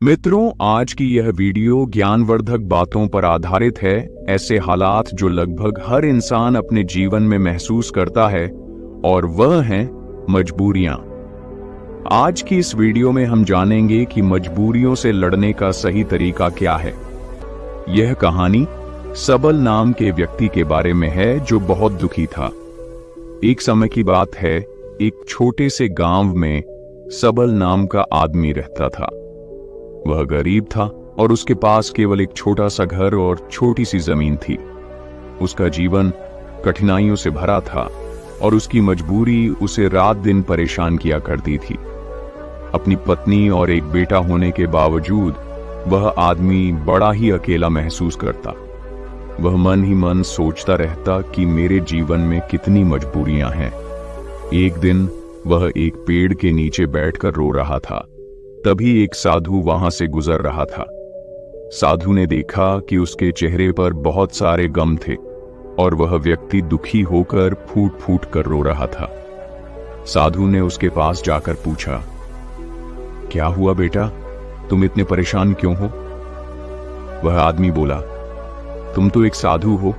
मित्रों, आज की यह वीडियो ज्ञानवर्धक बातों पर आधारित है। ऐसे हालात जो लगभग हर इंसान अपने जीवन में महसूस करता है, और वह हैं मजबूरियां। आज की इस वीडियो में हम जानेंगे कि मजबूरियों से लड़ने का सही तरीका क्या है। यह कहानी सबल नाम के व्यक्ति के बारे में है जो बहुत दुखी था। एक समय की बात है, एक छोटे से गांव में सबल नाम का आदमी रहता था। वह गरीब था और उसके पास केवल एक छोटा सा घर और छोटी सी जमीन थी। उसका जीवन कठिनाइयों से भरा था और उसकी मजबूरी उसे रात दिन परेशान किया करती थी। अपनी पत्नी और एक बेटा होने के बावजूद वह आदमी बड़ा ही अकेला महसूस करता। वह मन ही मन सोचता रहता कि मेरे जीवन में कितनी मजबूरियां हैं। एक दिन वह एक पेड़ के नीचे बैठकर रो रहा था। तभी एक साधु वहां से गुजर रहा था। साधु ने देखा कि उसके चेहरे पर बहुत सारे गम थे और वह व्यक्ति दुखी होकर फूट फूट कर रो रहा था। साधु ने उसके पास जाकर पूछा, क्या हुआ बेटा, तुम इतने परेशान क्यों हो? वह आदमी बोला, तुम तो एक साधु हो,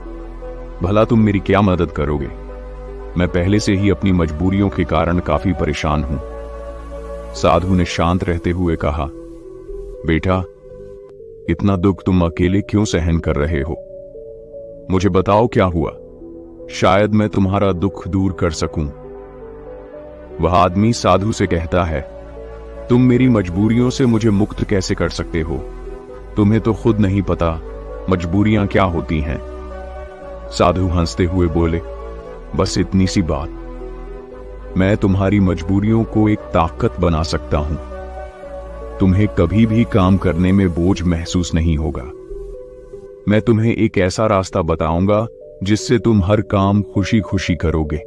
भला तुम मेरी क्या मदद करोगे? मैं पहले से ही अपनी मजबूरियों के कारण काफी परेशान हूं। साधु ने शांत रहते हुए कहा, बेटा, इतना दुख तुम अकेले क्यों सहन कर रहे हो? मुझे बताओ क्या हुआ, शायद मैं तुम्हारा दुख दूर कर सकूं। वह आदमी साधु से कहता है, तुम मेरी मजबूरियों से मुझे मुक्त कैसे कर सकते हो? तुम्हें तो खुद नहीं पता मजबूरियां क्या होती हैं। साधु हंसते हुए बोले, बस इतनी सी बात, मैं तुम्हारी मजबूरियों को एक ताकत बना सकता हूं। तुम्हें कभी भी काम करने में बोझ महसूस नहीं होगा। मैं तुम्हें एक ऐसा रास्ता बताऊंगा जिससे तुम हर काम खुशी खुशी करोगे।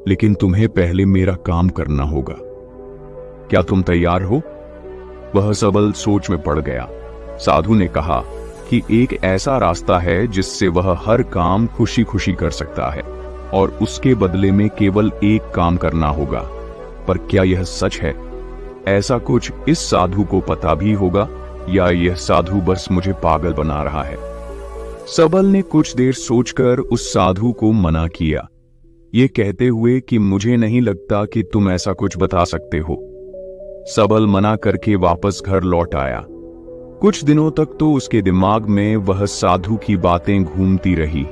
लेकिन तुम्हें पहले मेरा काम करना होगा। क्या तुम तैयार हो? वह सबल सोच में पड़ गया। साधु ने कहा कि एक ऐसा रास्ता है जिससे वह हर काम खुशी खुशी कर सकता है और उसके बदले में केवल एक काम करना होगा। पर क्या यह सच है? ऐसा कुछ इस साधु को पता भी होगा या यह साधु बस मुझे पागल बना रहा है? सबल ने कुछ देर सोचकर उस साधु को मना किया, ये कहते हुए कि मुझे नहीं लगता कि तुम ऐसा कुछ बता सकते हो। सबल मना करके वापस घर लौट आया। कुछ दिनों तक तो उसके दिमाग में वह साधु की बातें घूमती रही,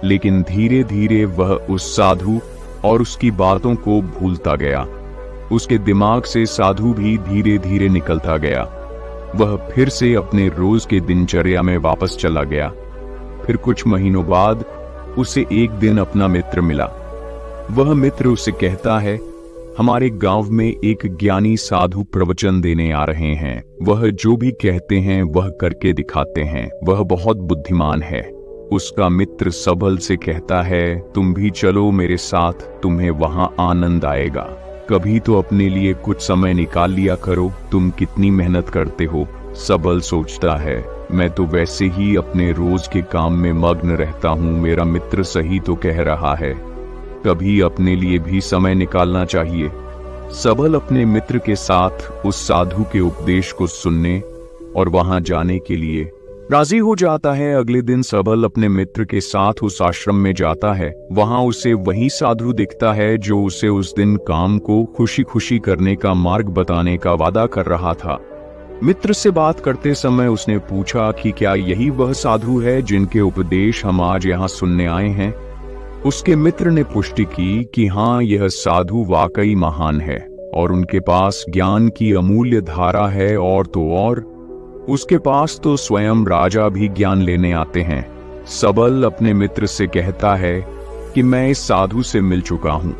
लेकिन धीरे धीरे वह उस साधु और उसकी बातों को भूलता गया। उसके दिमाग से साधु भी धीरे धीरे निकलता गया। वह फिर से अपने रोज के दिनचर्या में वापस चला गया। फिर कुछ महीनों बाद उसे एक दिन अपना मित्र मिला। वह मित्र उसे कहता है, हमारे गांव में एक ज्ञानी साधु प्रवचन देने आ रहे हैं। वह जो भी कहते हैं वह करके दिखाते हैं। वह बहुत बुद्धिमान है। उसका मित्र सबल से कहता है, तुम भी चलो मेरे साथ, तुम्हें वहां आनंद आएगा। कभी तो अपने लिए कुछ समय निकाल लिया करो, तुम कितनी मेहनत करते हो। सबल सोचता है, मैं तो वैसे ही अपने रोज के काम में मग्न रहता हूँ, मेरा मित्र सही तो कह रहा है, कभी अपने लिए भी समय निकालना चाहिए। सबल अपने मित्र के साथ उस साधु के उपदेश को सुनने और वहां जाने के लिए राजी हो जाता है। अगले दिन सबल अपने मित्र के साथ उस आश्रम में जाता है। वहां उसे वही साधु दिखता है जो उसे उस दिन काम को खुशी खुशी करने का मार्ग बताने का वादा कर रहा था। मित्र से बात करते समय उसने पूछा कि क्या यही वह साधु है जिनके उपदेश हम आज यहाँ सुनने आए हैं? उसके मित्र ने पुष्टि की कि हाँ, यह साधु वाकई महान है और उनके पास ज्ञान की अमूल्य धारा है, और तो और उसके पास तो स्वयं राजा भी ज्ञान लेने आते हैं। सबल अपने मित्र से कहता है कि मैं इस साधु से मिल चुका हूं।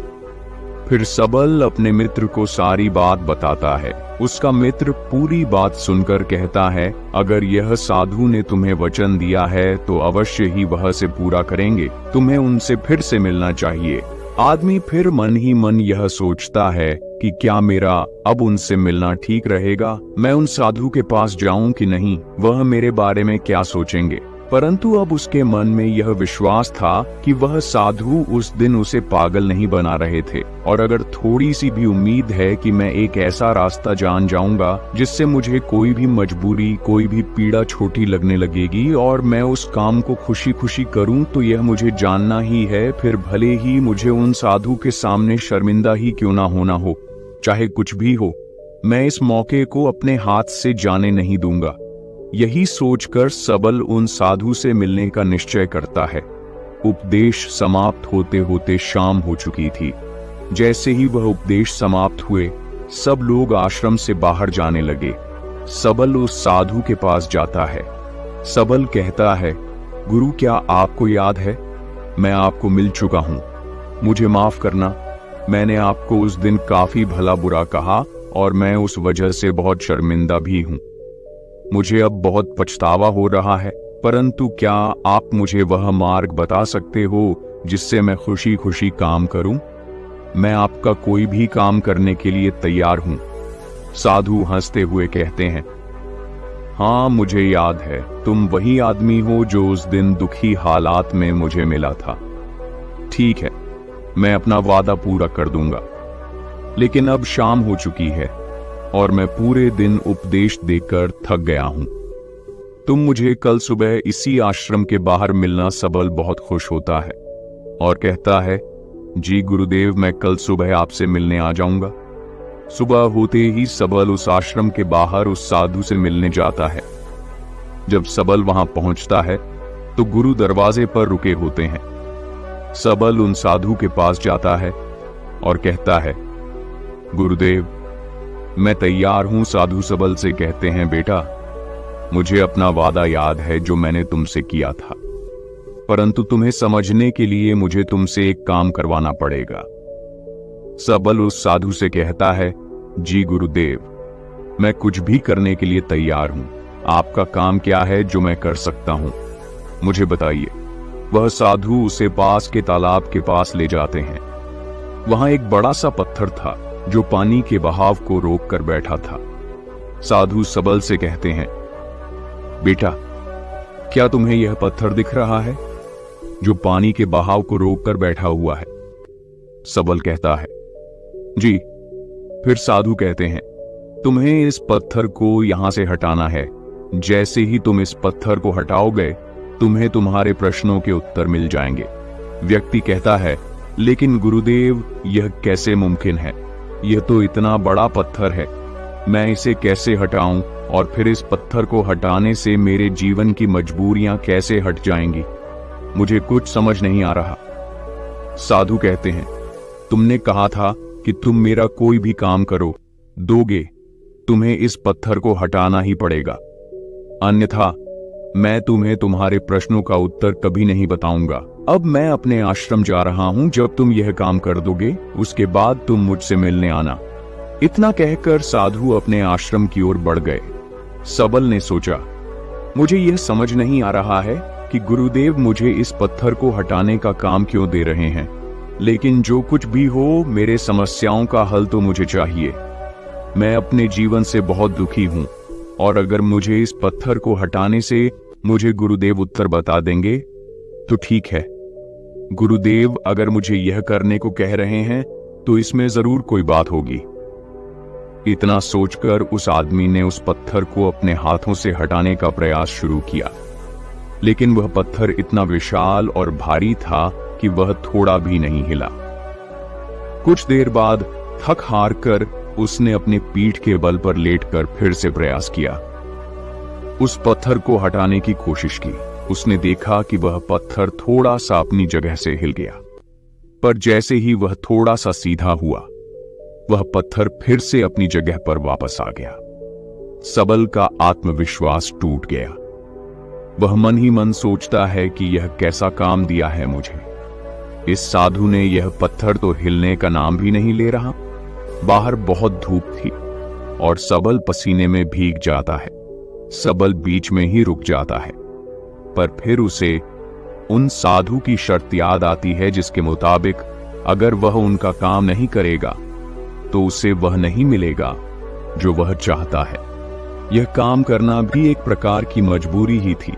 फिर सबल अपने मित्र को सारी बात बताता है। उसका मित्र पूरी बात सुनकर कहता है, अगर यह साधु ने तुम्हें वचन दिया है तो अवश्य ही वह से पूरा करेंगे। तुम्हें उनसे फिर से मिलना चाहिए। आदमी फिर मन ही मन यह सोचता है कि क्या मेरा अब उनसे मिलना ठीक रहेगा? मैं उन साधु के पास जाऊं कि नहीं? वह मेरे बारे में क्या सोचेंगे? परंतु अब उसके मन में यह विश्वास था कि वह साधु उस दिन उसे पागल नहीं बना रहे थे, और अगर थोड़ी सी भी उम्मीद है कि मैं एक ऐसा रास्ता जान जाऊंगा जिससे मुझे कोई भी मजबूरी, कोई भी पीड़ा छोटी लगने लगेगी और मैं उस काम को खुशी खुशी करूं, तो यह मुझे जानना ही है, फिर भले ही मुझे उन साधु के सामने शर्मिंदा ही क्यों ना होना हो, चाहे कुछ भी हो, मैं इस मौके को अपने हाथ से जाने नहीं दूंगा। यही सोचकर सबल उन साधु से मिलने का निश्चय करता है। उपदेश समाप्त होते होते शाम हो चुकी थी। जैसे ही वह उपदेश समाप्त हुए, सब लोग आश्रम से बाहर जाने लगे। सबल उस साधु के पास जाता है। सबल कहता है, गुरु, क्या आपको याद है? मैं आपको मिल चुका हूं, मुझे माफ करना। मैंने आपको उस दिन काफी भला बुरा कहा और मैं उस वजह से बहुत शर्मिंदा भी हूं। मुझे अब बहुत पछतावा हो रहा है, परंतु क्या आप मुझे वह मार्ग बता सकते हो जिससे मैं खुशी खुशी काम करूं? मैं आपका कोई भी काम करने के लिए तैयार हूं। साधु हंसते हुए कहते हैं, हाँ, मुझे याद है, तुम वही आदमी हो जो उस दिन दुखी हालात में मुझे मिला था। ठीक है, मैं अपना वादा पूरा कर दूंगा। लेकिन अब शाम हो चुकी है और मैं पूरे दिन उपदेश देकर थक गया हूं। तुम मुझे कल सुबह इसी आश्रम के बाहर मिलना। सबल बहुत खुश होता है और कहता है, जी गुरुदेव, मैं कल सुबह आपसे मिलने आ जाऊंगा। सुबह होते ही सबल उस आश्रम के बाहर उस साधु से मिलने जाता है। जब सबल वहां पहुंचता है तो गुरु दरवाजे पर रुके होते हैं। सबल उन साधु के पास जाता है और कहता है, गुरुदेव, मैं तैयार हूं। साधु सबल से कहते हैं, बेटा, मुझे अपना वादा याद है जो मैंने तुमसे किया था, परंतु तुम्हें समझने के लिए मुझे तुमसे एक काम करवाना पड़ेगा। सबल उस साधु से कहता है, जी गुरुदेव, मैं कुछ भी करने के लिए तैयार हूं। आपका काम क्या है जो मैं कर सकता हूं, मुझे बताइए। वह साधु उसे पास के तालाब के पास ले जाते हैं। वहां एक बड़ा सा पत्थर था जो पानी के बहाव को रोक कर बैठा था। साधु सबल से कहते हैं, बेटा, क्या तुम्हें यह पत्थर दिख रहा है जो पानी के बहाव को रोक कर बैठा हुआ है? सबल कहता है, जी। फिर साधु कहते हैं, तुम्हें इस पत्थर को यहां से हटाना है। जैसे ही तुम इस पत्थर को हटाओगे, तुम्हें तुम्हारे प्रश्नों के उत्तर मिल जाएंगे। व्यक्ति कहता है, लेकिन गुरुदेव, यह कैसे मुमकिन है? यह तो इतना बड़ा पत्थर है, मैं इसे कैसे हटाऊं? और फिर इस पत्थर को हटाने से मेरे जीवन की मजबूरियां कैसे हट जाएंगी? मुझे कुछ समझ नहीं आ रहा। साधु कहते हैं, तुमने कहा था कि तुम मेरा कोई भी काम करो दोगे, तुम्हें इस पत्थर को हटाना ही पड़ेगा, अन्यथा मैं तुम्हें तुम्हारे प्रश्नों का उत्तर कभी नहीं बताऊंगा। अब मैं अपने आश्रम जा रहा हूं। जब तुम यह काम कर दोगे, उसके बाद तुम मुझसे मिलने आना। इतना कहकर साधु अपने आश्रम की ओर बढ़ गए। सबल ने सोचा, मुझे यह समझ नहीं आ रहा है कि गुरुदेव मुझे इस पत्थर को हटाने का काम क्यों दे रहे हैं, लेकिन जो कुछ भी हो, मेरे समस्याओं का हल तो मुझे चाहिए। मैं अपने जीवन से बहुत दुखी हूं, और अगर मुझे इस पत्थर को हटाने से मुझे गुरुदेव उत्तर बता देंगे तो ठीक है। गुरुदेव अगर मुझे यह करने को कह रहे हैं तो इसमें जरूर कोई बात होगी। इतना सोचकर उस आदमी ने उस पत्थर को अपने हाथों से हटाने का प्रयास शुरू किया, लेकिन वह पत्थर इतना विशाल और भारी था कि वह थोड़ा भी नहीं हिला। कुछ देर बाद थक हार कर उसने अपने पीठ के बल पर लेटकर फिर से प्रयास किया। उस पत्थर को हटाने की कोशिश की। उसने देखा कि वह पत्थर थोड़ा सा अपनी जगह से हिल गया, पर जैसे ही वह थोड़ा सा सीधा हुआ, वह पत्थर फिर से अपनी जगह पर वापस आ गया। सबल का आत्मविश्वास टूट गया। वह मन ही मन सोचता है कि यह कैसा काम दिया है मुझे। इस साधु ने यह पत्थर तो हिलने का नाम भी नहीं ले रहा। बाहर बहुत धूप थी और सबल पसीने में भीग जाता है। सबल बीच में ही रुक जाता है, पर फिर उसे उन साधु की शर्त याद आती है जिसके मुताबिक अगर वह उनका काम नहीं करेगा तो उसे वह नहीं मिलेगा जो वह चाहता है। यह काम करना भी एक प्रकार की मजबूरी ही थी।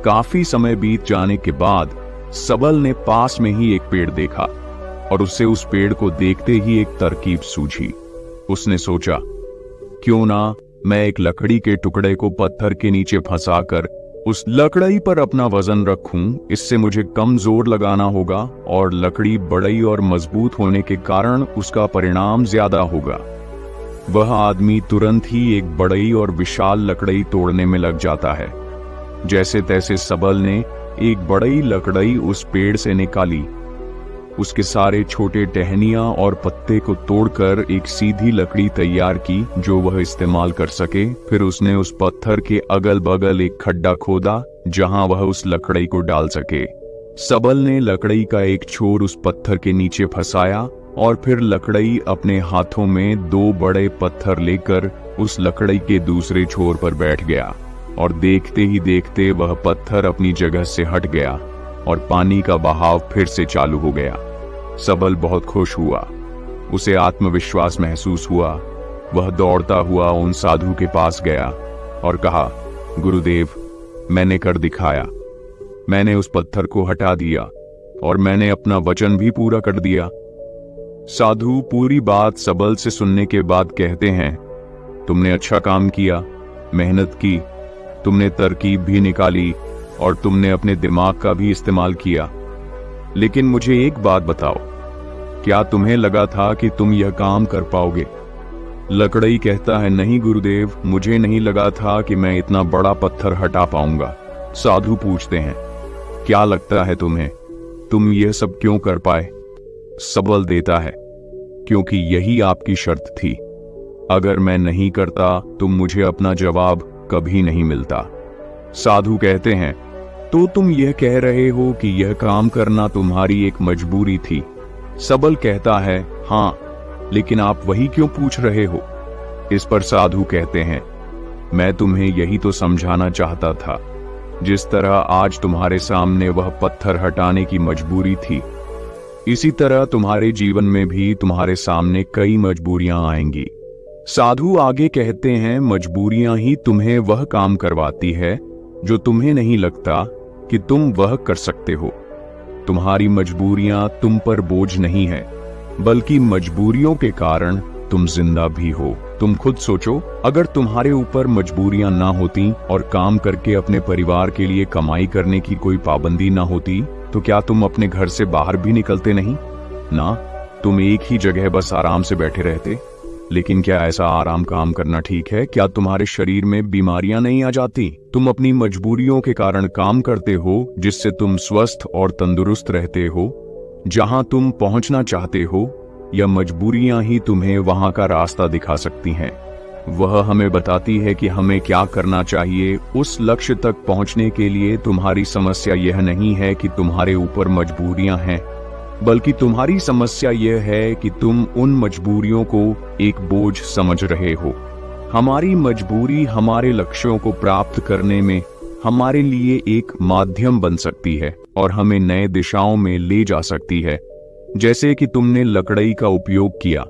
काफी समय बीत जाने के बाद सबल ने पास में ही एक पेड़ देखा और उसे उस पेड़ को देखते ही एक तरकीब सूझी। उसने सोचा, क्यों ना मैं एक लकड़ी के टुकड़े को पत्थर के नीचे फंसाकर उस लकड़ी पर अपना वजन रखूं। इससे मुझे कम जोर लगाना होगा और लकड़ी बड़ी और मजबूत होने के कारण उसका परिणाम ज्यादा होगा। वह आदमी तुरंत ही एक बड़ी और विशाल लकड़ी तोड़ने में लग जाता है। जैसे तैसे सबल ने एक बड़ी लकड़ी उस पेड़ से निकाली, उसके सारे छोटे टहनियां और पत्ते को तोड़कर एक सीधी लकड़ी तैयार की जो वह इस्तेमाल कर सके। फिर उसने उस पत्थर के अगल बगल एक खड्डा खोदा जहां वह उस लकड़ी को डाल सके। सबल ने लकड़ी का एक छोर उस पत्थर के नीचे फंसाया और फिर लकड़ी अपने हाथों में 2 बड़े पत्थर लेकर उस लकड़ी के दूसरे छोर पर बैठ गया और देखते ही देखते वह पत्थर अपनी जगह से हट गया और पानी का बहाव फिर से चालू हो गया। सबल बहुत खुश हुआ, उसे आत्मविश्वास महसूस हुआ। वह दौड़ता हुआ उन साधु के पास गया और कहा, गुरुदेव, मैंने कर दिखाया। मैंने उस पत्थर को हटा दिया और मैंने अपना वचन भी पूरा कर दिया। साधु पूरी बात सबल से सुनने के बाद कहते हैं, तुमने अच्छा काम किया, मेहनत की, तुमने तरकीब भी निकाली और तुमने अपने दिमाग का भी इस्तेमाल किया। लेकिन मुझे एक बात बताओ, क्या तुम्हें लगा था कि तुम यह काम कर पाओगे? लकड़ी कहता है, नहीं गुरुदेव, मुझे नहीं लगा था कि मैं इतना बड़ा पत्थर हटा पाऊंगा। साधु पूछते हैं, क्या लगता है तुम्हें, तुम यह सब क्यों कर पाए? सबल देता है, क्योंकि यही आपकी शर्त थी। अगर मैं नहीं करता तो मुझे अपना जवाब कभी नहीं मिलता। साधु कहते हैं, तो तुम यह कह रहे हो कि यह काम करना तुम्हारी एक मजबूरी थी? सबल कहता है, हाँ, लेकिन आप वही क्यों पूछ रहे हो? इस पर साधु कहते हैं, मैं तुम्हें यही तो समझाना चाहता था। जिस तरह आज तुम्हारे सामने वह पत्थर हटाने की मजबूरी थी, इसी तरह तुम्हारे जीवन में भी तुम्हारे सामने कई मजबूरियां आएंगी। साधु आगे कहते हैं, मजबूरियां ही तुम्हें वह काम करवाती है जो तुम्हें नहीं लगता कि तुम वह कर सकते हो। तुम्हारी मजबूरियां तुम पर बोझ नहीं है, बल्कि मजबूरियों के कारण तुम जिंदा भी हो। तुम खुद सोचो, अगर तुम्हारे ऊपर मजबूरियां ना होती और काम करके अपने परिवार के लिए कमाई करने की कोई पाबंदी ना होती, तो क्या तुम अपने घर से बाहर भी निकलते नहीं ना? तुम एक ही जगह बस आराम से बैठे रहते। लेकिन क्या ऐसा आराम काम करना ठीक है? क्या तुम्हारे शरीर में बीमारियां नहीं आ जाती? तुम अपनी मजबूरियों के कारण काम करते हो, जिससे तुम स्वस्थ और तंदुरुस्त रहते हो जहां तुम पहुंचना चाहते हो, या मजबूरियां ही तुम्हें वहां का रास्ता दिखा सकती हैं। वह हमें बताती है कि हमें क्या करना चाहिए। उस लक्ष्य तक पहुंचने के लिए तुम्हारी समस्या यह नहीं है कि तुम्हारे ऊपर मजबूरियां हैं, बल्कि तुम्हारी समस्या यह है कि तुम उन मजबूरियों को एक बोझ समझ रहे हो। हमारी मजबूरी हमारे लक्ष्यों को प्राप्त करने में हमारे लिए एक माध्यम बन सकती है और हमें नए दिशाओं में ले जा सकती है। जैसे कि तुमने लकड़ी का उपयोग किया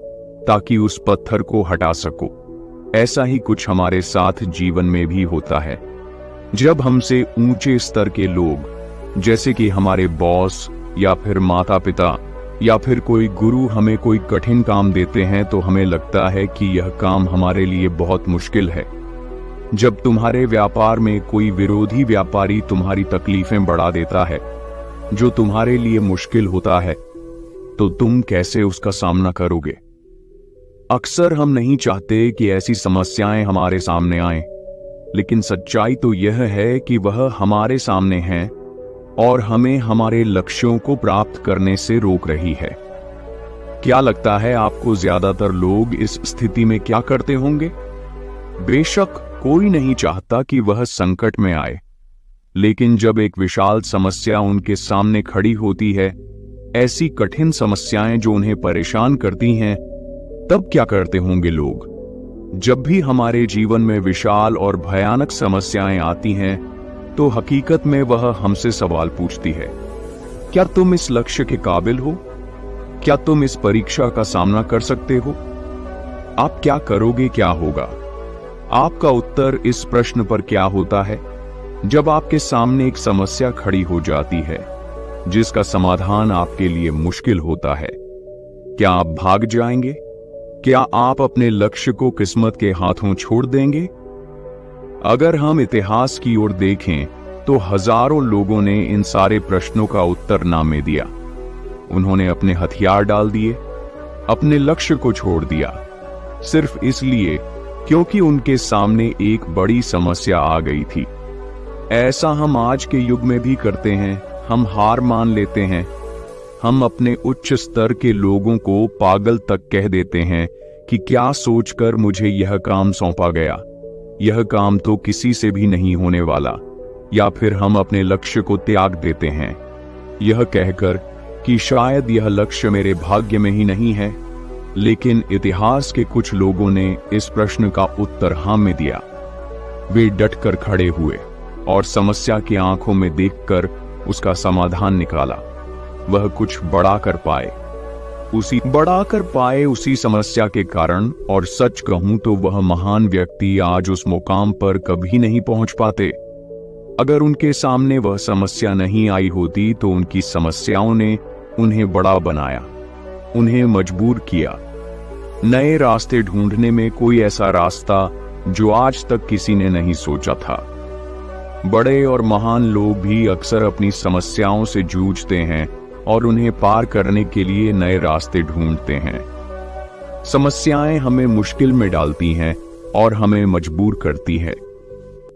ताकि उस पत्थर को हटा सको, ऐसा ही कुछ हमारे साथ जीवन में भी होता है। जब हमसे ऊंचे स्तर के लोग, जैसे कि हमारे बॉस या फिर माता पिता या फिर कोई गुरु हमें कोई कठिन काम देते हैं, तो हमें लगता है कि यह काम हमारे लिए बहुत मुश्किल है। जब तुम्हारे व्यापार में कोई विरोधी व्यापारी तुम्हारी तकलीफें बढ़ा देता है, जो तुम्हारे लिए मुश्किल होता है, तो तुम कैसे उसका सामना करोगे? अक्सर हम नहीं चाहते कि ऐसी समस्याएं हमारे सामने आएं, लेकिन सच्चाई तो यह है कि वह हमारे सामने हैं और हमें हमारे लक्ष्यों को प्राप्त करने से रोक रही है। क्या लगता है आपको, ज्यादातर लोग इस स्थिति में क्या करते होंगे? बेशक कोई नहीं चाहता कि वह संकट में आए, लेकिन जब एक विशाल समस्या उनके सामने खड़ी होती है, ऐसी कठिन समस्याएं जो उन्हें परेशान करती हैं, तब क्या करते होंगे लोग? जब भी हमारे जीवन में विशाल और भयानक समस्याएं आती हैं, तो हकीकत में वह हमसे सवाल पूछती है, क्या तुम इस लक्ष्य के काबिल हो? क्या तुम इस परीक्षा का सामना कर सकते हो? आप क्या करोगे, क्या होगा? आपका उत्तर इस प्रश्न पर क्या होता है? जब आपके सामने एक समस्या खड़ी हो जाती है जिसका समाधान आपके लिए मुश्किल होता है, क्या आप भाग जाएंगे? क्या आप अपने लक्ष्य को किस्मत के हाथों छोड़ देंगे? अगर हम इतिहास की ओर देखें तो हजारों लोगों ने इन सारे प्रश्नों का उत्तर ना में दिया। उन्होंने अपने हथियार डाल दिए, अपने लक्ष्य को छोड़ दिया, सिर्फ इसलिए क्योंकि उनके सामने एक बड़ी समस्या आ गई थी। ऐसा हम आज के युग में भी करते हैं। हम हार मान लेते हैं। हम अपने उच्च स्तर के लोगों को पागल तक कह देते हैं कि क्या सोचकर मुझे यह काम सौंपा गया, यह काम तो किसी से भी नहीं होने वाला। या फिर हम अपने लक्ष्य को त्याग देते हैं, यह कहकर कि शायद यह लक्ष्य मेरे भाग्य में ही नहीं है। लेकिन इतिहास के कुछ लोगों ने इस प्रश्न का उत्तर हाँ में दिया। वे डटकर खड़े हुए और समस्या की आंखों में देखकर उसका समाधान निकाला। वह कुछ बड़ा कर पाए उसी समस्या के कारण। और सच कहूं तो वह महान व्यक्ति आज उस मुकाम पर कभी नहीं पहुंच पाते। अगर उनके सामने वह समस्या नहीं आई होती तो उनकी समस्याओं ने उन्हें बड़ा बनाया, उन्हें मजबूर किया नए रास्ते ढूंढने में, कोई ऐसा रास्ता जो आज तक किसी ने नहीं सोचा था। बड़े और महान लोग भी अक्सर अपनी समस्याओं से जूझते हैं और उन्हें पार करने के लिए नए रास्ते ढूंढते हैं। समस्याएं हमें मुश्किल में डालती हैं और हमें मजबूर करती है।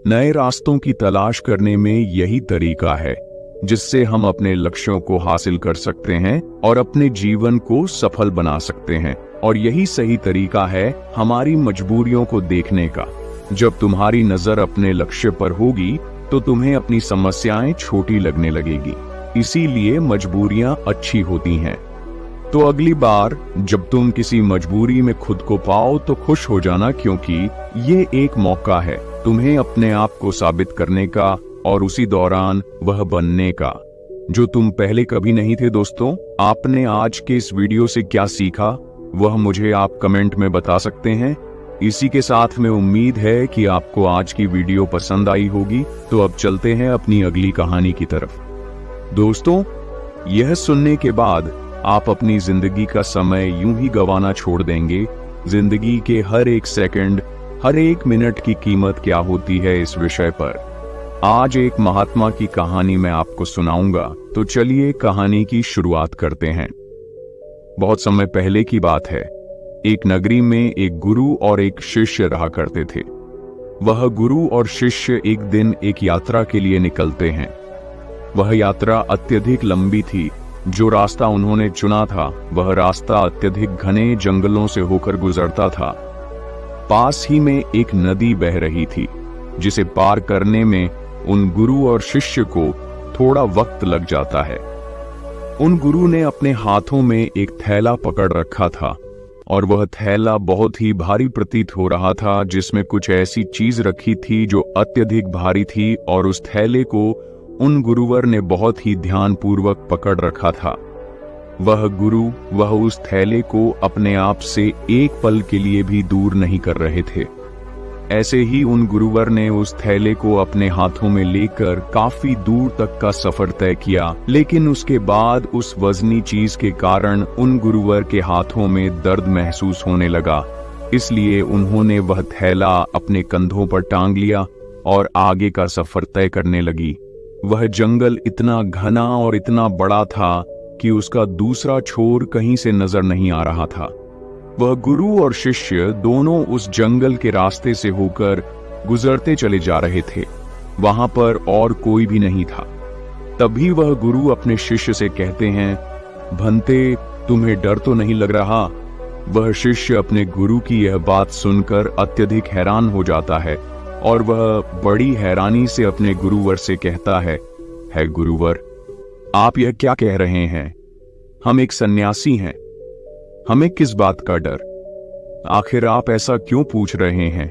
नए रास्तों की तलाश करने में यही तरीका है जिससे हम अपने लक्ष्यों को हासिल कर सकते हैं और अपने जीवन को सफल बना सकते हैं। और यही सही तरीका है हमारी मजबूरियों को देखने का। जब तुम्हारी नजर अपने लक्ष्य पर होगी तो तुम्हें अपनी समस्याएं छोटी लगने लगेगी। इसीलिए मजबूरियां अच्छी होती हैं। तो अगली बार जब तुम किसी मजबूरी में खुद को पाओ तो खुश हो जाना, क्योंकि ये एक मौका है तुम्हें अपने आप को साबित करने का और उसी दौरान वह बनने का जो तुम पहले कभी नहीं थे। दोस्तों, आपने आज के इस वीडियो से क्या सीखा वह मुझे आप कमेंट में बता सकते हैं। इसी के साथ में उम्मीद है कि आपको आज की वीडियो पसंद आई होगी। तो अब चलते हैं अपनी अगली कहानी की तरफ। दोस्तों, यह सुनने के बाद आप अपनी जिंदगी का समय यूं ही गंवाना छोड़ देंगे। जिंदगी के हर एक सेकंड, हर एक मिनट की कीमत क्या होती है, इस विषय पर आज एक महात्मा की कहानी मैं आपको सुनाऊंगा। तो चलिए कहानी की शुरुआत करते हैं। बहुत समय पहले की बात है। एक नगरी में एक गुरु और एक शिष्य रहा करते थे। वह गुरु और शिष्य एक दिन एक यात्रा के लिए निकलते हैं। वह यात्रा अत्यधिक लंबी थी। जो रास्ता उन्होंने चुना था वह रास्ता अत्यधिक घने जंगलों से होकर गुजरता था। पास ही में एक नदी बह रही थी जिसे पार करने में उन गुरु और शिष्य को थोड़ा वक्त लग जाता है। उन गुरु ने अपने हाथों में एक थैला पकड़ रखा था और वह थैला बहुत ही भारी प्रतीत हो रहा था, जिसमें कुछ ऐसी चीज रखी थी जो अत्यधिक भारी थी और उस थैले को उन गुरुवर ने बहुत ही ध्यानपूर्वक पकड़ रखा था। वह उस थैले को अपने आप से एक पल के लिए भी दूर नहीं कर रहे थे। ऐसे ही उन गुरुवर ने उस थैले को अपने हाथों में लेकर काफी दूर तक का सफर तय किया। लेकिन उसके बाद उस वजनी चीज के कारण उन गुरुवर के हाथों में दर्द महसूस होने लगा। इसलिए उन्होंने वह थैला अपने कंधों पर टांग लिया और आगे का सफर तय करने लगी। वह जंगल इतना घना और इतना बड़ा था कि उसका दूसरा छोर कहीं से नजर नहीं आ रहा था। वह गुरु और शिष्य दोनों उस जंगल के रास्ते से होकर गुजरते चले जा रहे थे। वहां पर और कोई भी नहीं था। तभी वह गुरु अपने शिष्य से कहते हैं, भंते, तुम्हें डर तो नहीं लग रहा? वह शिष्य अपने गुरु की यह बात सुनकर अत्यधिक हैरान हो जाता है और वह बड़ी हैरानी से अपने गुरुवर से कहता है गुरुवर, आप यह क्या कह रहे हैं? हम एक सन्यासी हैं, हमें किस बात का डर? आखिर आप ऐसा क्यों पूछ रहे हैं?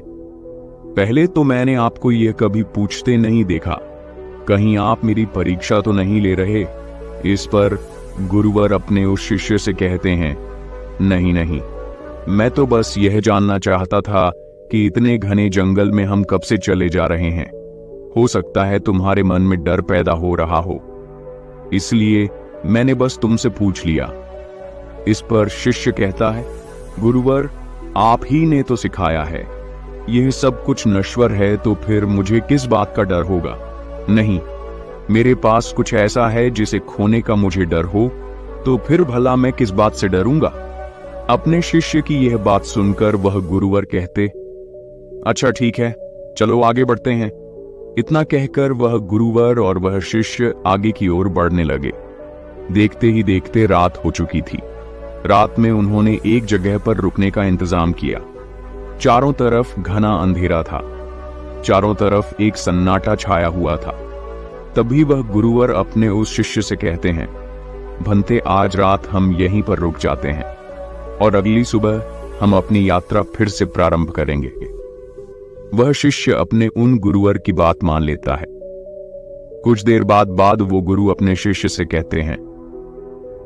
पहले तो मैंने आपको यह कभी पूछते नहीं देखा। कहीं आप मेरी परीक्षा तो नहीं ले रहे? इस पर गुरुवर अपने उस शिष्य से कहते हैं, नहीं, मैं तो बस यह जानना चाहता था कि इतने घने जंगल में हम कब से चले जा रहे हैं। हो सकता है तुम्हारे मन में डर पैदा हो रहा हो, इसलिए मैंने बस तुमसे पूछ लिया। इस पर शिष्य कहता है, गुरुवर, आप ही ने तो सिखाया है, यह सब कुछ नश्वर है, तो फिर मुझे किस बात का डर होगा? नहीं, मेरे पास कुछ ऐसा है जिसे खोने का मुझे डर हो, तो फिर भला मैं किस बात से डरूंगा? अपने शिष्य की यह बात सुनकर वह गुरुवर कहते, अच्छा ठीक है, चलो आगे बढ़ते हैं। इतना कहकर वह गुरुवर और वह शिष्य आगे की ओर बढ़ने लगे। देखते ही देखते रात हो चुकी थी। रात में उन्होंने एक जगह पर रुकने का इंतजाम किया। चारों तरफ घना अंधेरा था, चारों तरफ एक सन्नाटा छाया हुआ था। तभी वह गुरुवर अपने उस शिष्य से कहते हैं, भंते, आज रात हम यहीं पर रुक जाते हैं और अगली सुबह हम अपनी यात्रा फिर से प्रारंभ करेंगे। वह शिष्य अपने उन गुरुवर की बात मान लेता है। कुछ देर बाद वो गुरु अपने शिष्य से कहते हैं,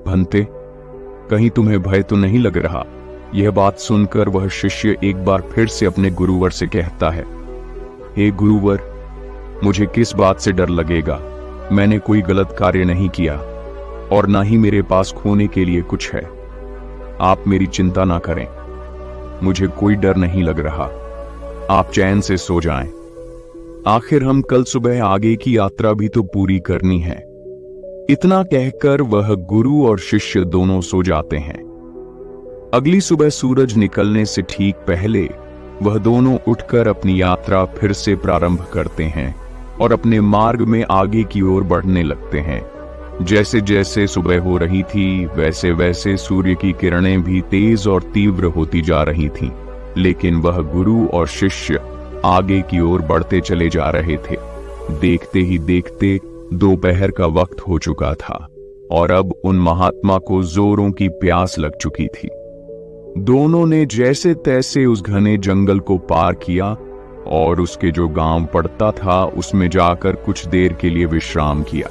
भंते, कहीं तुम्हें भय तो नहीं लग रहा? यह बात सुनकर वह शिष्य एक बार फिर से अपने गुरुवर से कहता है, हे गुरुवर, मुझे किस बात से डर लगेगा? मैंने कोई गलत कार्य नहीं किया और ना ही मेरे पास खोने के लिए कुछ है। आप मेरी चिंता ना करें, मुझे कोई डर नहीं लग रहा। आप चैन से सो जाएं। आखिर हम कल सुबह आगे की यात्रा भी तो पूरी करनी है। इतना कहकर वह गुरु और शिष्य दोनों सो जाते हैं। अगली सुबह सूरज निकलने से ठीक पहले वह दोनों उठकर अपनी यात्रा फिर से प्रारंभ करते हैं और अपने मार्ग में आगे की ओर बढ़ने लगते हैं। जैसे जैसे सुबह हो रही थी, वैसे वैसे सूर्य की किरणें भी तेज और तीव्र होती जा रही थीं, लेकिन वह गुरु और शिष्य आगे की ओर बढ़ते चले जा रहे थे। देखते ही देखते दोपहर का वक्त हो चुका था और अब उन महात्मा को जोरों की प्यास लग चुकी थी। दोनों ने जैसे तैसे उस घने जंगल को पार किया और उसके जो गांव पड़ता था उसमें जाकर कुछ देर के लिए विश्राम किया।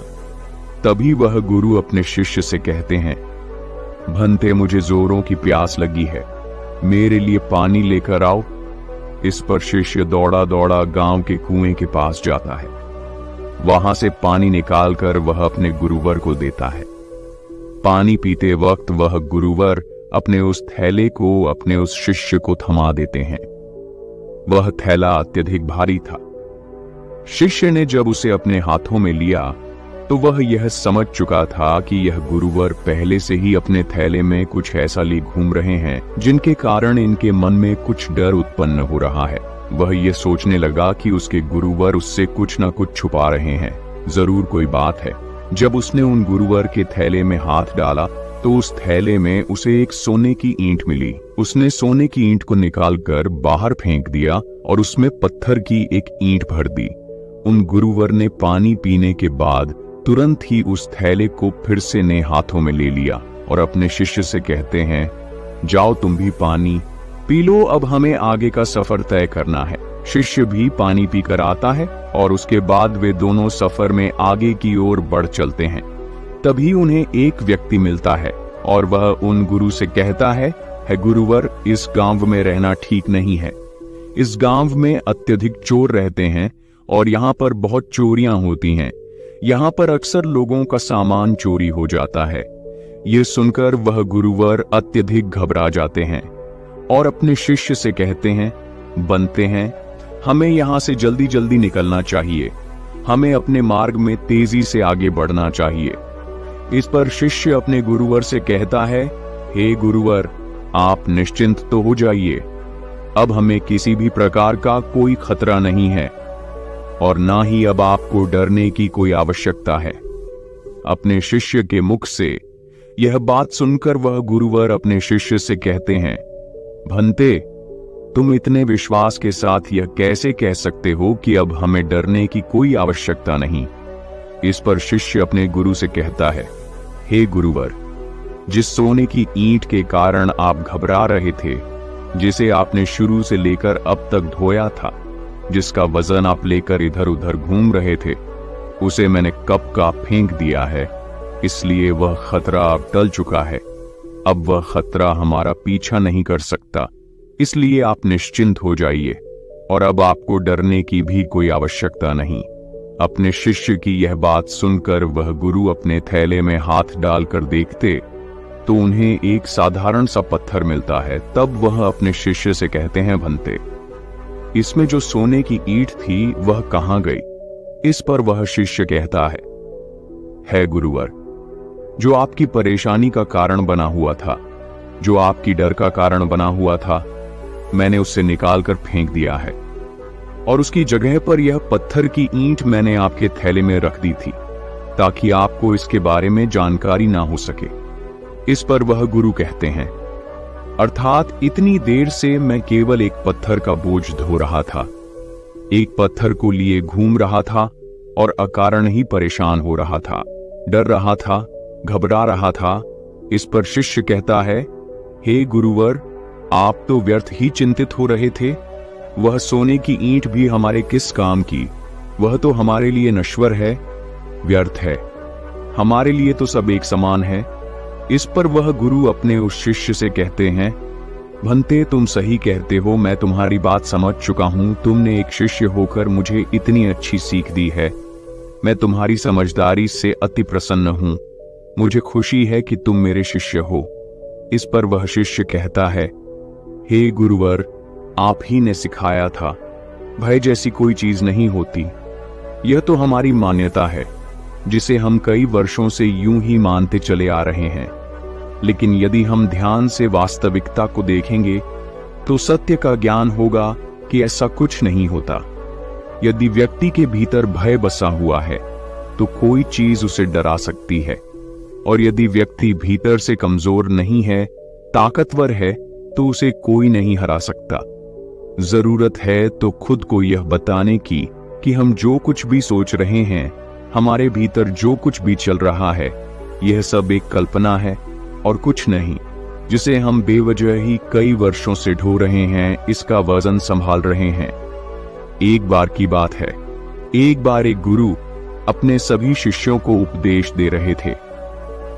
तभी वह गुरु अपने शिष्य से कहते हैं, भंते, मुझे जोरों की प्यास लगी है, मेरे लिए पानी लेकर आओ। इस पर शिष्य दौड़ा दौड़ा गांव के कुएं के पास जाता है। वहां से पानी निकालकर वह अपने गुरुवर को देता है। पानी पीते वक्त वह गुरुवर अपने उस थैले को अपने उस शिष्य को थमा देते हैं। वह थैला अत्यधिक भारी था। शिष्य ने जब उसे अपने हाथों में लिया तो वह यह समझ चुका था कि यह गुरुवर पहले से ही अपने थैले में कुछ ऐसा लिए घूम रहे हैं जिनके कारण इनके मन में कुछ डर उत्पन्न हो रहा है। वह यह सोचने लगा कि उसके गुरुवर उससे कुछ न कुछ छुपा रहे हैं, जरूर कोई बात है। जब उसने उन गुरुवर के थैले में हाथ डाला तो उस थैले में उसे एक सोने की ईंट मिली। उसने सोने की ईंट को निकालकर बाहर फेंक दिया और उसमें पत्थर की एक ईंट भर दी। उन गुरुवर ने पानी पीने के बाद तुरंत ही उस थैले को फिर से नए हाथों में ले लिया और अपने शिष्य से कहते हैं, जाओ तुम भी पानी पी लो, अब हमें आगे का सफर तय करना है। शिष्य भी पानी पीकर आता है और उसके बाद वे दोनों सफर में आगे की ओर बढ़ चलते हैं। तभी उन्हें एक व्यक्ति मिलता है और वह उन गुरु से कहता है गुरुवर, इस गांव में रहना ठीक नहीं है। इस गांव में अत्यधिक चोर रहते हैं और यहाँ पर बहुत चोरियां होती हैं। यहाँ पर अक्सर लोगों का सामान चोरी हो जाता है। ये सुनकर वह गुरुवर अत्यधिक घबरा जाते हैं और अपने शिष्य से कहते हैं, बनते हैं, हमें यहाँ से जल्दी जल्दी निकलना चाहिए। हमें अपने मार्ग में तेजी से आगे बढ़ना चाहिए। इस पर शिष्य अपने गुरुवर से कहता है, हे गुरुवर, आप निश्चिंत तो हो जाइए। अब हमें किसी भी प्रकार का कोई खतरा नहीं है और ना ही अब आपको डरने की कोई आवश्यकता है। अपने शिष्य के मुख से यह बात सुनकर वह गुरुवर अपने शिष्य से कहते हैं, भंते, तुम इतने विश्वास के साथ यह कैसे कह सकते हो कि अब हमें डरने की कोई आवश्यकता नहीं? इस पर शिष्य अपने गुरु से कहता है, हे गुरुवर, जिस सोने की ईंट के कारण आप घबरा रहे थे, जिसे आपने शुरू से लेकर अब तक ढोया था, जिसका वजन आप लेकर इधर उधर घूम रहे थे, उसे मैंने कब का फेंक दिया है, इसलिए वह खतरा अब टल चुका है। अब वह खतरा हमारा पीछा नहीं कर सकता, इसलिए आप निश्चिंत हो जाइए और अब आपको डरने की भी कोई आवश्यकता नहीं। अपने शिष्य की यह बात सुनकर वह गुरु अपने थैले में हाथ डालकर देखते तो उन्हें एक साधारण सा पत्थर मिलता है। तब वह अपने शिष्य से कहते हैं, भंते, इसमें जो सोने की ईंट थी वह कहां गई? इस पर वह शिष्य कहता है गुरुवर, जो आपकी परेशानी का कारण बना हुआ था, जो आपकी डर का कारण बना हुआ था, मैंने उससे निकाल कर फेंक दिया है और उसकी जगह पर यह पत्थर की ईंट मैंने आपके थैले में रख दी थी ताकि आपको इसके बारे में जानकारी ना हो सके। इस पर वह गुरु कहते हैं, अर्थात इतनी देर से मैं केवल एक पत्थर का बोझ धो रहा था, एक पत्थर को लिए घूम रहा था और अकारण ही परेशान हो रहा था, डर रहा था, घबरा रहा था। इस पर शिष्य कहता है, हे गुरुवर, आप तो व्यर्थ ही चिंतित हो रहे थे। वह सोने की ईंट भी हमारे किस काम की? वह तो हमारे लिए नश्वर है, व्यर्थ है। हमारे लिए तो सब एक समान है। इस पर वह गुरु अपने उस शिष्य से कहते हैं, भंते, तुम सही कहते हो, मैं तुम्हारी बात समझ चुका हूं। तुमने एक शिष्य होकर मुझे इतनी अच्छी सीख दी है। मैं तुम्हारी समझदारी से अति प्रसन्न हूं। मुझे खुशी है कि तुम मेरे शिष्य हो। इस पर वह शिष्य कहता है, हे गुरुवर, आप ही ने सिखाया था, भय जैसी कोई चीज नहीं होती। यह तो हमारी मान्यता है जिसे हम कई वर्षों से यूं ही मानते चले आ रहे हैं। लेकिन यदि हम ध्यान से वास्तविकता को देखेंगे तो सत्य का ज्ञान होगा कि ऐसा कुछ नहीं होता। यदि व्यक्ति के भीतर भय बसा हुआ है तो कोई चीज उसे डरा सकती है, और यदि व्यक्ति भीतर से कमजोर नहीं है, ताकतवर है, तो उसे कोई नहीं हरा सकता। जरूरत है तो खुद को यह बताने की कि हम जो कुछ भी सोच रहे हैं, हमारे भीतर जो कुछ भी चल रहा है, यह सब एक कल्पना है और कुछ नहीं, जिसे हम बेवजह ही कई वर्षों से ढो रहे हैं, इसका वजन संभाल रहे हैं। एक बार की बात है, एक बार एक गुरु अपने सभी शिष्यों को उपदेश दे रहे थे।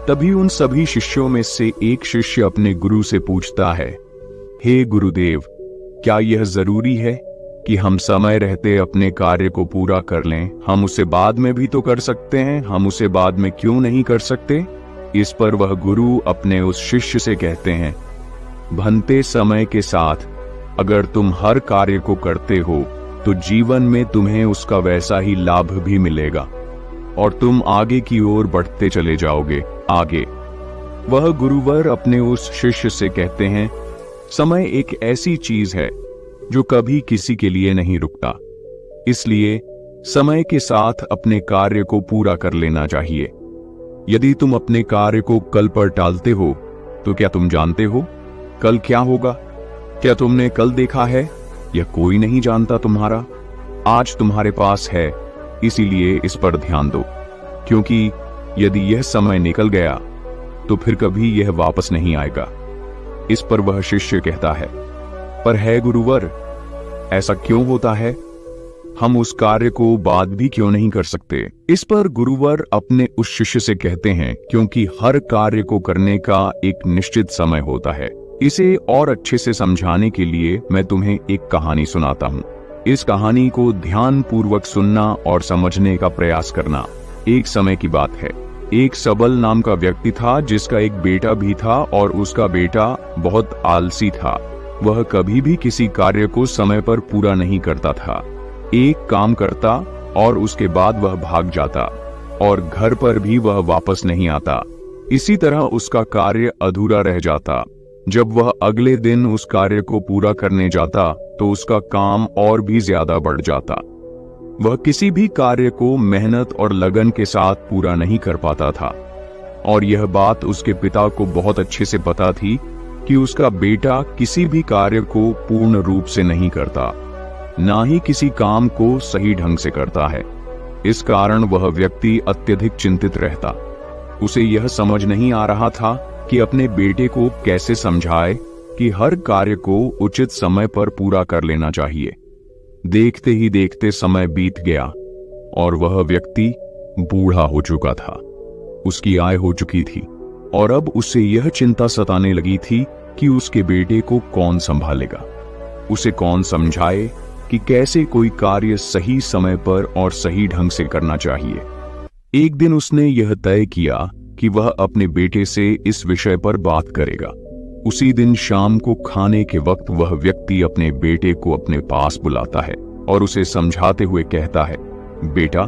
तभी उन सभी शिष्यों में से एक शिष्य अपने गुरु से पूछता है, हे गुरुदेव, क्या यह जरूरी है कि हम समय रहते अपने कार्य को पूरा कर लें? हम उसे बाद में भी तो कर सकते हैं, हम उसे बाद में क्यों नहीं कर सकते? इस पर वह गुरु अपने उस शिष्य से कहते हैं, भंते, समय के साथ अगर तुम हर कार्य को करते हो तो जीवन में तुम्हें उसका वैसा ही लाभ भी मिलेगा और तुम आगे की ओर बढ़ते चले जाओगे। आगे वह गुरुवर अपने उस शिष्य से कहते हैं, समय एक ऐसी चीज है जो कभी किसी के लिए नहीं रुकता, इसलिए समय के साथ अपने कार्य को पूरा कर लेना चाहिए। यदि तुम अपने कार्य को कल पर टालते हो तो क्या तुम जानते हो कल क्या होगा? क्या तुमने कल देखा है? यह कोई नहीं जानता तुम्हारा। आज तुम्हारे पास है, इसीलिए इस पर ध्यान दो, क्योंकि यदि यह समय निकल गया तो फिर कभी यह वापस नहीं आएगा। इस पर वह शिष्य कहता है, पर है गुरुवर, ऐसा क्यों होता है? हम उस कार्य को बाद भी क्यों नहीं कर सकते? इस पर गुरुवर अपने उस शिष्य से कहते हैं, क्योंकि हर कार्य को करने का एक निश्चित समय होता है। इसे और अच्छे से समझाने के लिए मैं तुम्हें एक कहानी सुनाता हूँ। इस कहानी को ध्यान पूर्वक सुनना और समझने का प्रयास करना। एक समय की बात है, एक सबल नाम का व्यक्ति था जिसका एक बेटा भी था और उसका बेटा बहुत आलसी था। वह कभी भी किसी कार्य को समय पर पूरा नहीं करता था। एक काम करता और उसके बाद वह भाग जाता और घर पर भी वह वापस नहीं आता। इसी तरह उसका कार्य अधूरा रह जाता। जब वह अगले दिन उस कार्य को पूरा करने जाता तो उसका काम और भी ज्यादा बढ़ जाता। वह किसी भी कार्य को मेहनत और लगन के साथ पूरा नहीं कर पाता था और यह बात उसके पिता को बहुत अच्छे से पता थी कि उसका बेटा किसी भी कार्य को पूर्ण रूप से नहीं करता, ना ही किसी काम को सही ढंग से करता है। इस कारण वह व्यक्ति अत्यधिक चिंतित रहता। उसे यह समझ नहीं आ रहा था कि अपने बेटे को कैसे समझाए कि हर कार्य को उचित समय पर पूरा कर लेना चाहिए। देखते ही देखते समय बीत गया और वह व्यक्ति बूढ़ा हो चुका था। उसकी आय हो चुकी थी और अब उसे यह चिंता सताने लगी थी कि उसके बेटे को कौन संभालेगा, उसे कौन समझाए कि कैसे कोई कार्य सही समय पर और सही ढंग से करना चाहिए। एक दिन उसने यह तय किया कि वह अपने बेटे से इस विषय पर बात करेगा। उसी दिन शाम को खाने के वक्त वह व्यक्ति अपने बेटे को अपने पास बुलाता है और उसे समझाते हुए कहता है, बेटा,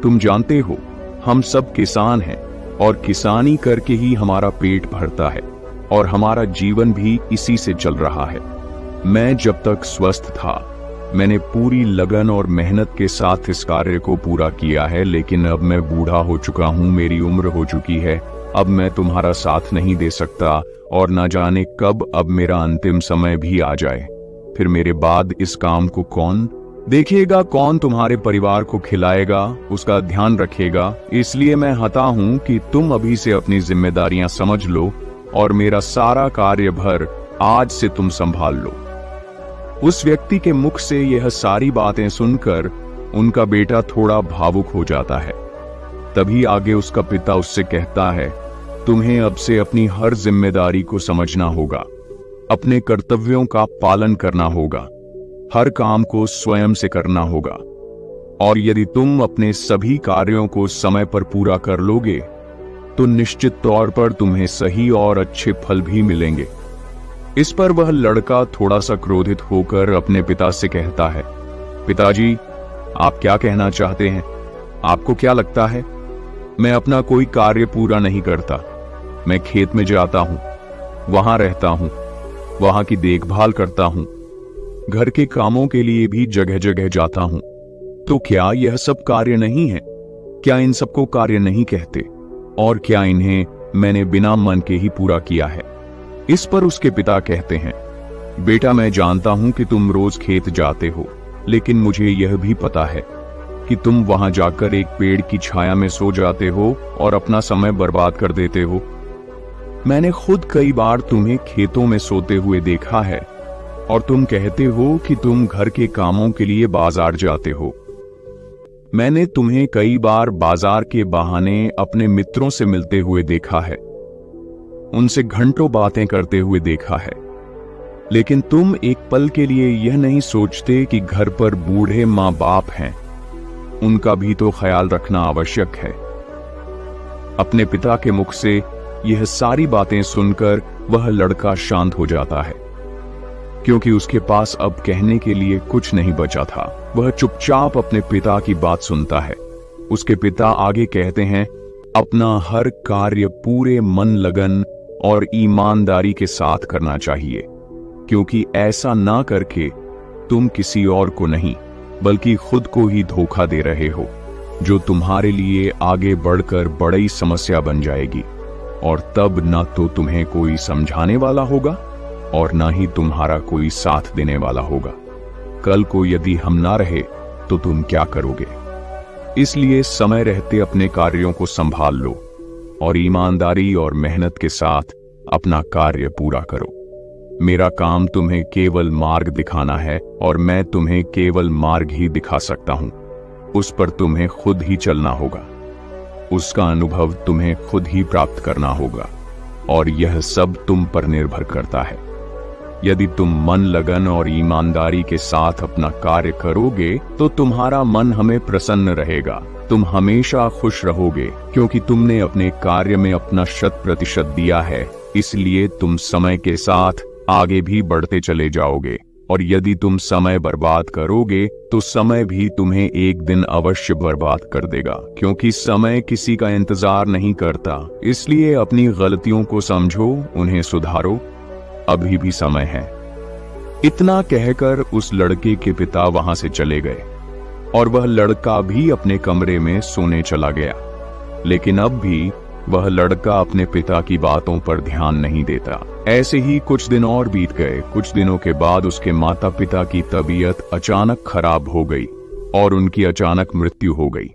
तुम जानते हो हम सब किसान हैं और किसानी करके ही हमारा पेट भरता है और हमारा जीवन भी इसी से चल रहा है। मैं जब तक स्वस्थ था मैंने पूरी लगन और मेहनत के साथ इस कार्य को पूरा किया है, लेकिन अब मैं बूढ़ा हो चुका हूँ, मेरी उम्र हो चुकी है, अब मैं तुम्हारा साथ नहीं दे सकता और न जाने कब अब मेरा अंतिम समय भी आ जाए। फिर मेरे बाद इस काम को कौन देखिएगा, कौन तुम्हारे परिवार को खिलाएगा, उसका ध्यान रखेगा। इसलिए मैं हता हूं कि तुम अभी से अपनी जिम्मेदारियां समझ लो और मेरा सारा कार्यभार आज से तुम संभाल लो। उस व्यक्ति के मुख से यह सारी बातें सुनकर उनका बेटा थोड़ा भावुक हो जाता है। तभी आगे उसका पिता उससे कहता है, तुम्हें अब से अपनी हर जिम्मेदारी को समझना होगा, अपने कर्तव्यों का पालन करना होगा, हर काम को स्वयं से करना होगा और यदि तुम अपने सभी कार्यों को समय पर पूरा कर लोगे तो निश्चित तौर पर तुम्हें सही और अच्छे फल भी मिलेंगे। इस पर वह लड़का थोड़ा सा क्रोधित होकर अपने पिता से कहता है, पिताजी, आप क्या कहना चाहते हैं? आपको क्या लगता है मैं अपना कोई कार्य पूरा नहीं करता? मैं खेत में जाता हूं, वहां रहता हूं, वहां की देखभाल करता हूं, घर के कामों के लिए भी जगह जगह जाता हूं। तो क्या यह सब कार्य नहीं है? क्या इन सबको कार्य नहीं कहते? और क्या इन्हें मैंने बिना मन के ही पूरा किया है? इस पर उसके पिता कहते हैं, बेटा, मैं जानता हूं कि तुम रोज खेत जाते हो, लेकिन मुझे यह भी पता है कि तुम वहां जाकर एक पेड़ की छाया में सो जाते हो और अपना समय बर्बाद कर देते हो। मैंने खुद कई बार तुम्हें खेतों में सोते हुए देखा है और तुम कहते हो कि तुम घर के कामों के लिए बाजार जाते हो। मैंने तुम्हें कई बार बाजार के बहाने अपने मित्रों से मिलते हुए देखा है, उनसे घंटों बातें करते हुए देखा है, लेकिन तुम एक पल के लिए यह नहीं सोचते कि घर पर बूढ़े माँ बाप हैं, उनका भी तो ख्याल रखना आवश्यक है। अपने पिता के मुख से यह सारी बातें सुनकर वह लड़का शांत हो जाता है, क्योंकि उसके पास अब कहने के लिए कुछ नहीं बचा था। वह चुपचाप अपने पिता की बात सुनता है। उसके पिता आगे कहते हैं, अपना हर कार्य पूरे मन, लगन और ईमानदारी के साथ करना चाहिए, क्योंकि ऐसा ना करके तुम किसी और को नहीं बल्कि खुद को ही धोखा दे रहे हो, जो तुम्हारे लिए आगे बढ़कर बड़ी समस्या बन जाएगी। और तब ना तो तुम्हें कोई समझाने वाला होगा और ना ही तुम्हारा कोई साथ देने वाला होगा। कल को यदि हम ना रहे तो तुम क्या करोगे? इसलिए समय रहते अपने कार्यों को संभाल लो और ईमानदारी और मेहनत के साथ अपना कार्य पूरा करो। मेरा काम तुम्हें केवल मार्ग दिखाना है और मैं तुम्हें केवल मार्ग ही दिखा सकता हूं। उस पर तुम्हें खुद ही चलना होगा, उसका अनुभव तुम्हें खुद ही प्राप्त करना होगा और यह सब तुम पर निर्भर करता है। यदि तुम मन, लगन और ईमानदारी के साथ अपना कार्य करोगे तो तुम्हारा मन हमें प्रसन्न रहेगा, तुम हमेशा खुश रहोगे, क्योंकि तुमने अपने कार्य में अपना 100% दिया है। इसलिए तुम समय के साथ आगे भी बढ़ते चले जाओगे और यदि तुम समय बर्बाद करोगे तो समय भी तुम्हें एक दिन अवश्य बर्बाद कर देगा, क्योंकि समय किसी का इंतजार नहीं करता। इसलिए अपनी गलतियों को समझो, उन्हें सुधारो, अभी भी समय है। इतना कहकर उस लड़के के पिता वहां से चले गए और वह लड़का भी अपने कमरे में सोने चला गया। लेकिन अब भी वह लड़का अपने पिता की बातों पर ध्यान नहीं देता। ऐसे ही कुछ दिन और बीत गए। कुछ दिनों के बाद उसके माता पिता की तबीयत अचानक खराब हो गई और उनकी अचानक मृत्यु हो गई।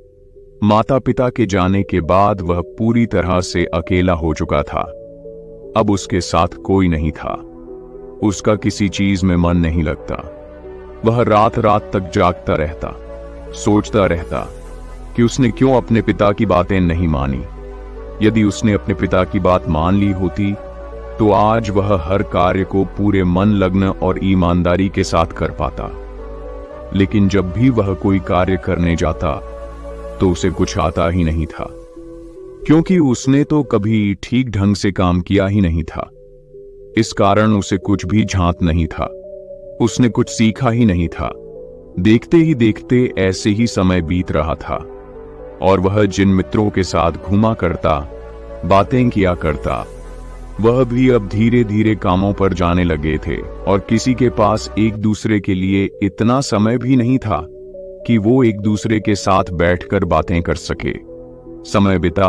माता पिता के जाने के बाद वह पूरी तरह से अकेला हो चुका था। अब उसके साथ कोई नहीं था, उसका किसी चीज में मन नहीं लगता। वह रात रात तक जागता रहता, सोचता रहता कि उसने क्यों अपने पिता की बातें नहीं मानी। यदि उसने अपने पिता की बात मान ली होती तो आज वह हर कार्य को पूरे मन, लगन और ईमानदारी के साथ कर पाता। लेकिन जब भी वह कोई कार्य करने जाता तो उसे कुछ आता ही नहीं था, क्योंकि उसने तो कभी ठीक ढंग से काम किया ही नहीं था। इस कारण उसे कुछ भी झांत नहीं था, उसने कुछ सीखा ही नहीं था। देखते ही देखते ऐसे ही समय बीत रहा था और वह जिन मित्रों के साथ घूमा करता, बातें किया करता, वह भी अब धीरे धीरे कामों पर जाने लगे थे और किसी के पास एक दूसरे के लिए इतना समय भी नहीं था कि वो एक दूसरे के साथ बैठकर बातें कर सके। समय बिता,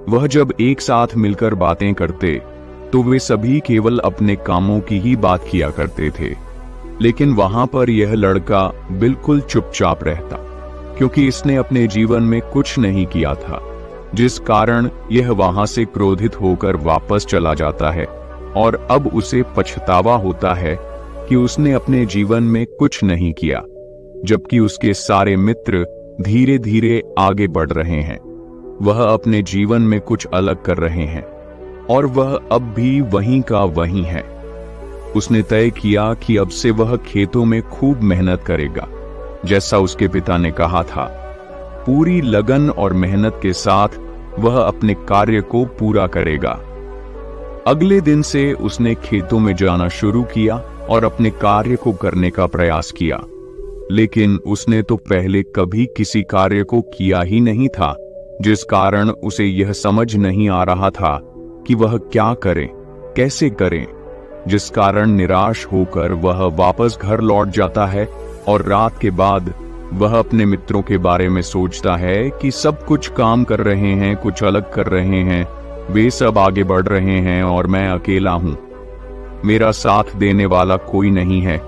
वह जब एक साथ मिलकर बातें करते तो वे सभी केवल अपने कामों की ही बात किया करते थे, लेकिन वहां पर यह लड़का बिल्कुल चुपचाप रहता, क्योंकि इसने अपने जीवन में कुछ नहीं किया था, जिस कारण यह वहां से क्रोधित होकर वापस चला जाता है और अब उसे पछतावा होता है कि उसने अपने जीवन में कुछ नहीं किया, जबकि उसके सारे मित्र धीरे धीरे आगे बढ़ रहे हैं। वह अपने जीवन में कुछ अलग कर रहे हैं और वह अब भी वहीं का वहीं है। उसने तय किया कि अब से वह खेतों में खूब मेहनत करेगा, जैसा उसके पिता ने कहा था। पूरी लगन और मेहनत के साथ वह अपने कार्य को पूरा करेगा। अगले दिन से उसने खेतों में जाना शुरू किया और अपने कार्य को करने का प्रयास किया, लेकिन उसने तो पहले कभी किसी कार्य को किया ही नहीं था, जिस कारण उसे यह समझ नहीं आ रहा था कि वह क्या करे, कैसे करे, जिस कारण निराश होकर वह वापस घर लौट जाता है और रात के बाद वह अपने मित्रों के बारे में सोचता है कि सब कुछ काम कर रहे हैं, कुछ अलग कर रहे हैं, वे सब आगे बढ़ रहे हैं और मैं अकेला हूं। मेरा साथ देने वाला कोई नहीं है।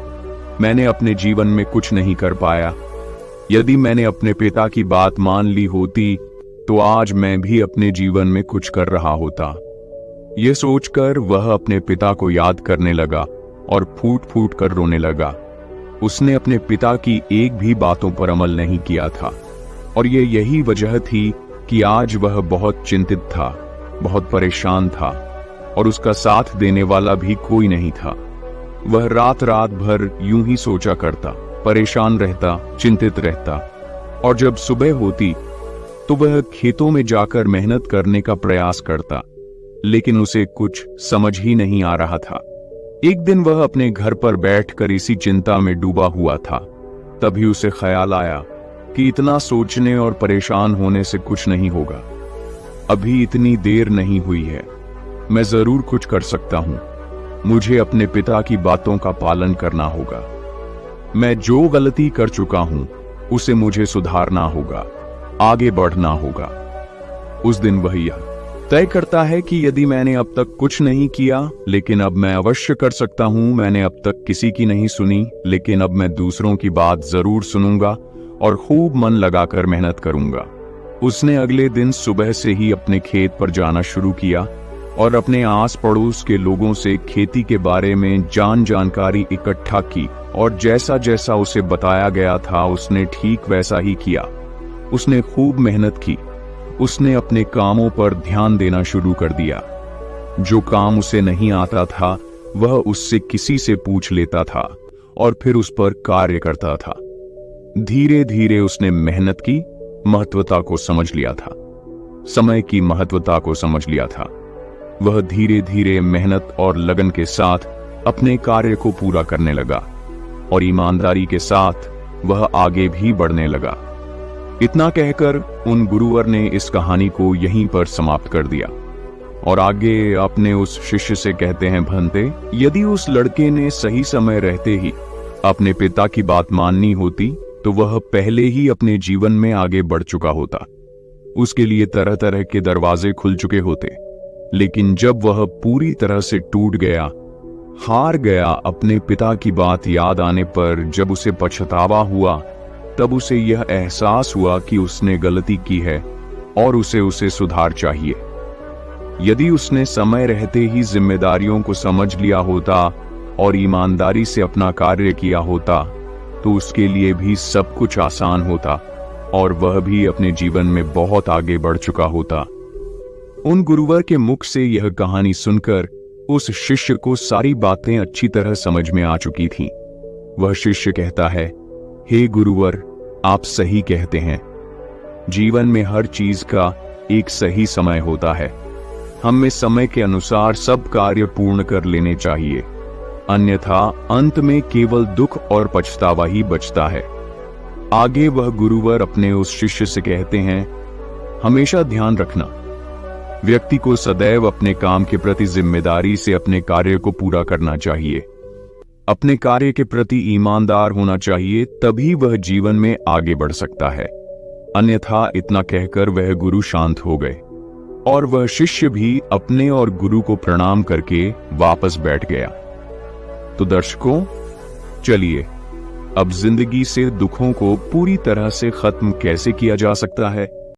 मैंने अपने जीवन में कुछ नहीं कर पाया। यदि मैंने अपने पिता की बात मान ली होती तो आज मैं भी अपने जीवन में कुछ कर रहा होता। यह सोचकर वह अपने पिता को याद करने लगा और फूट फूट कर रोने लगा। उसने अपने पिता की एक भी बातों पर अमल नहीं किया था और यही वजह थी कि आज वह बहुत चिंतित था, बहुत परेशान था और उसका साथ देने वाला भी कोई नहीं था। वह रात रात भर यूं ही सोचा करता, परेशान रहता, चिंतित रहता और जब सुबह होती तो वह खेतों में जाकर मेहनत करने का प्रयास करता, लेकिन उसे कुछ समझ ही नहीं आ रहा था। एक दिन वह अपने घर पर बैठकर इसी चिंता में डूबा हुआ था। तभी उसे ख्याल आया कि इतना सोचने और परेशान होने से कुछ नहीं होगा। अभी इतनी देर नहीं हुई है, मैं जरूर कुछ कर सकता हूं। मुझे अपने पिता की बातों का पालन करना होगा। मैं जो गलती कर चुका हूं उसे मुझे सुधारना होगा, आगे बढ़ना होगा। उस दिन वह यह तय करता है कि यदि मैंने अब तक कुछ नहीं किया, लेकिन अब मैं अवश्य कर सकता हूं। मैंने अब तक किसी की नहीं सुनी, लेकिन अब मैं दूसरों की बात जरूर सुनूंगा और खूब मन लगाकर मेहनत करूंगा। उसने अगले दिन सुबह से ही अपने खेत पर जाना शुरू किया और अपने आस पड़ोस के लोगों से खेती के बारे में जानकारी इकट्ठा की और जैसा जैसा उसे बताया गया था उसने ठीक वैसा ही किया। उसने खूब मेहनत की। उसने अपने कामों पर ध्यान देना शुरू कर दिया। जो काम उसे नहीं आता था वह उससे किसी से पूछ लेता था और फिर उस पर कार्य करता था। धीरे धीरे उसने मेहनत की महत्वता को समझ लिया था, समय की महत्वता को समझ लिया था। वह धीरे धीरे मेहनत और लगन के साथ अपने कार्य को पूरा करने लगा और ईमानदारी के साथ वह आगे भी बढ़ने लगा। इतना कहकर उन गुरुवर ने इस कहानी को यहीं पर समाप्त कर दिया और आगे अपने उस शिष्य से कहते हैं, भंते, यदि उस लड़के ने सही समय रहते ही अपने पिता की बात माननी होती तो वह पहले ही अपने जीवन में आगे बढ़ चुका होता। उसके लिए तरह तरह के दरवाजे खुल चुके होते। लेकिन जब वह पूरी तरह से टूट गया, हार गया, अपने पिता की बात याद आने पर जब उसे पछतावा हुआ, तब उसे यह एहसास हुआ कि उसने गलती की है और उसे सुधार चाहिए। यदि उसने समय रहते ही जिम्मेदारियों को समझ लिया होता और ईमानदारी से अपना कार्य किया होता तो उसके लिए भी सब कुछ आसान होता और वह भी अपने जीवन में बहुत आगे बढ़ चुका होता। उन गुरुवर के मुख से यह कहानी सुनकर उस शिष्य को सारी बातें अच्छी तरह समझ में आ चुकी थीं। वह शिष्य कहता है, हे गुरुवर, आप सही कहते हैं। जीवन में हर चीज का एक सही समय होता है। हमें समय के अनुसार सब कार्य पूर्ण कर लेने चाहिए, अन्यथा अंत में केवल दुख और पछतावा ही बचता है। आगे वह गुरुवर अपने उस शिष्य से कहते हैं, हमेशा ध्यान रखना, व्यक्ति को सदैव अपने काम के प्रति जिम्मेदारी से अपने कार्य को पूरा करना चाहिए। अपने कार्य के प्रति ईमानदार होना चाहिए, तभी वह जीवन में आगे बढ़ सकता है। अन्यथा इतना कहकर वह गुरु शांत हो गए और वह शिष्य भी अपने और गुरु को प्रणाम करके वापस बैठ गया। तो दर्शकों, चलिए अब जिंदगी से दुखों को पूरी तरह से खत्म कैसे किया जा सकता है,